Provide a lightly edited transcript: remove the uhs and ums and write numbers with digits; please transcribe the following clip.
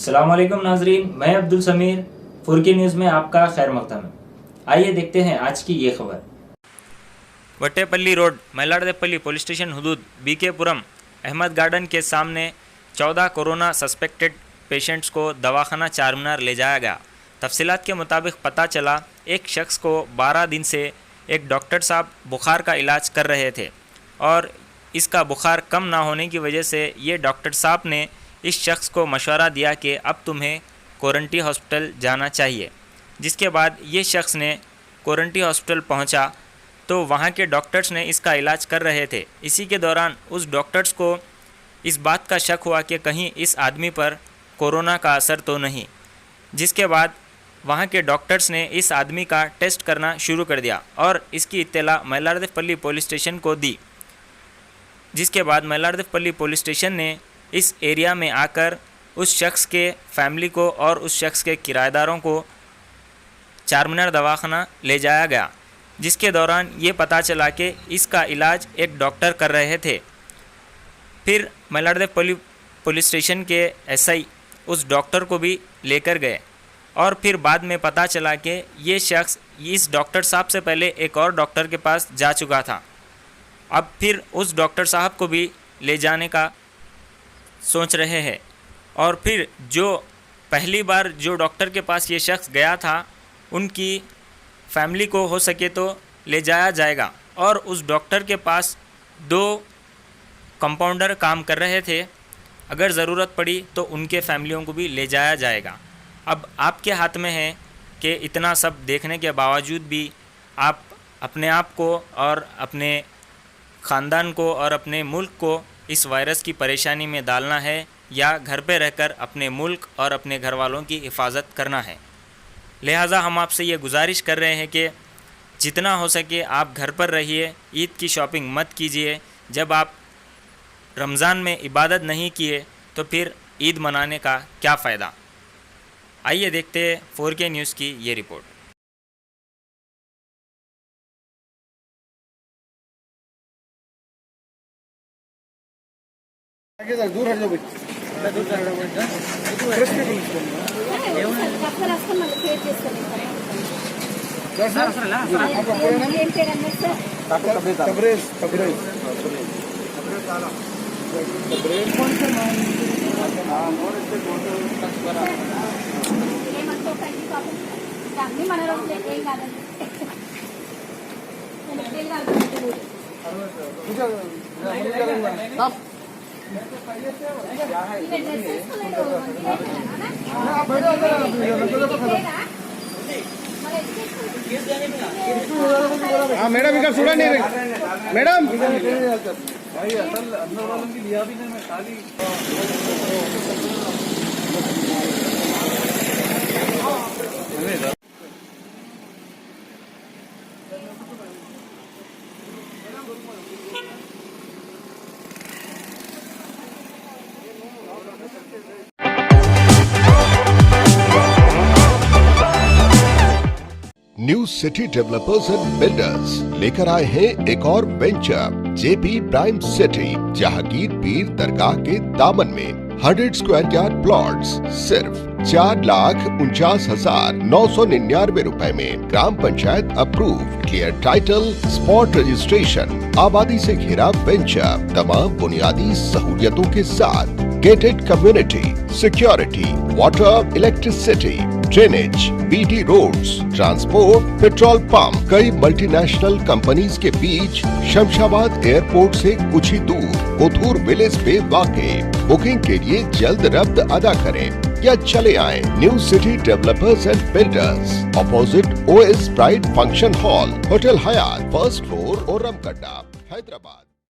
अस्सलाम वालेकुम नाजरीन, मैं अब्दुल समीर फुरकी न्यूज़ में आपका खैर मकदम है। आइए देखते हैं आज की ये खबर। Vattepally road Mallardepally police station हुदूद बीकेपुरम अहमद गार्डन के सामने 14 कोरोना सस्पेक्टेड पेशेंट्स को दवाखाना चारमीनार ले जाया गया। तफसीलात के मुताबिक पता चला एक शख्स को 12 दिन से एक डॉक्टर साहब बुखार का इलाज कर रहे थे और इसका बुखार कम ना होने की वजह से ये डॉक्टर साहब ने इस शख्स को मशवरा दिया कि अब तुम्हें क्वारंटी हॉस्पिटल जाना चाहिए। जिसके बाद ये शख्स ने क्वारंटी हॉस्पिटल पहुंचा तो वहां के डॉक्टर्स ने इसका इलाज कर रहे थे। इसी के दौरान उस डॉक्टर्स को इस बात का शक हुआ कि कहीं इस आदमी पर कोरोना का असर तो नहीं। जिसके बाद वहां के डॉक्टर्स ने इस आदमी का टेस्ट करना शुरू कर दिया और इसकी इत्तला मल्लारदेपल्ली पुलिस स्टेशन को दी। जिसके बाद मल्लारदेपल्ली पुलिस स्टेशन ने इस एरिया में आकर उस शख्स के फैमिली को और उस शख्स के किराएदारों को चारमीनार दवाखाना ले जाया गया। जिसके दौरान ये पता चला कि इसका इलाज एक डॉक्टर कर रहे थे। फिर मल्लारदेपल्ली पुलिस स्टेशन के एसआई उस डॉक्टर को भी लेकर गए और फिर बाद में पता चला कि ये शख्स इस डॉक्टर साहब से पहले एक और डॉक्टर के पास जा चुका था। अब फिर उस डॉक्टर साहब को भी ले जाने का सोच रहे हैं और फिर जो पहली बार जो डॉक्टर के पास ये शख्स गया था उनकी फैमिली को हो सके तो ले जाया जाएगा और उस डॉक्टर के पास 2 कंपाउंडर काम कर रहे थे। अगर ज़रूरत पड़ी तो उनके फैमिलियों को भी ले जाया जाएगा। अब आपके हाथ में है कि इतना सब देखने के बावजूद भी आप अपने आप को और अपने ख़ानदान को और अपने मुल्क को इस वायरस की परेशानी में डालना है या घर पे रहकर अपने मुल्क और अपने घर वालों की हिफाजत करना है। लिहाजा हम आपसे ये गुजारिश कर रहे हैं कि जितना हो सके आप घर पर रहिए, ईद की शॉपिंग मत कीजिए। जब आप रमज़ान में इबादत नहीं किए तो फिर ईद मनाने का क्या फ़ायदा। आइए देखते हैं 4K न्यूज़ की ये रिपोर्ट। दूर हट जाओ भाई, दूर हट हाँ मैडम इधर सुना नहीं मैडम भाई असल अंदर वालों की लिया भी नहीं मैं खाली new city developers and builders लेकर आए हैं एक और venture JP prime city Jahangir पीर दरगाह के दामन में 100 स्क्वायर यार्ड प्लॉट्स सिर्फ 4,49,999 रुपए में। Gram panchayat approve, clear title, spot registration, आबादी से घिरा वेंचर, तमाम बुनियादी सहूलियतों के साथ, gated community, security, water, electricity, drainage, BT roads, transport, petrol pump, कई मल्टीनेशनल कंपनीज के बीच, शमशाबाद एयरपोर्ट से कुछ ही दूर, कोथूर विलेज पे वाक़ई। बुकिंग के लिए जल्द रब्त अदा करें या चले आए new city developers and builders, opposite OS pride function hall, hotel Hyatt, first floor, Ormakadda, Hyderabad.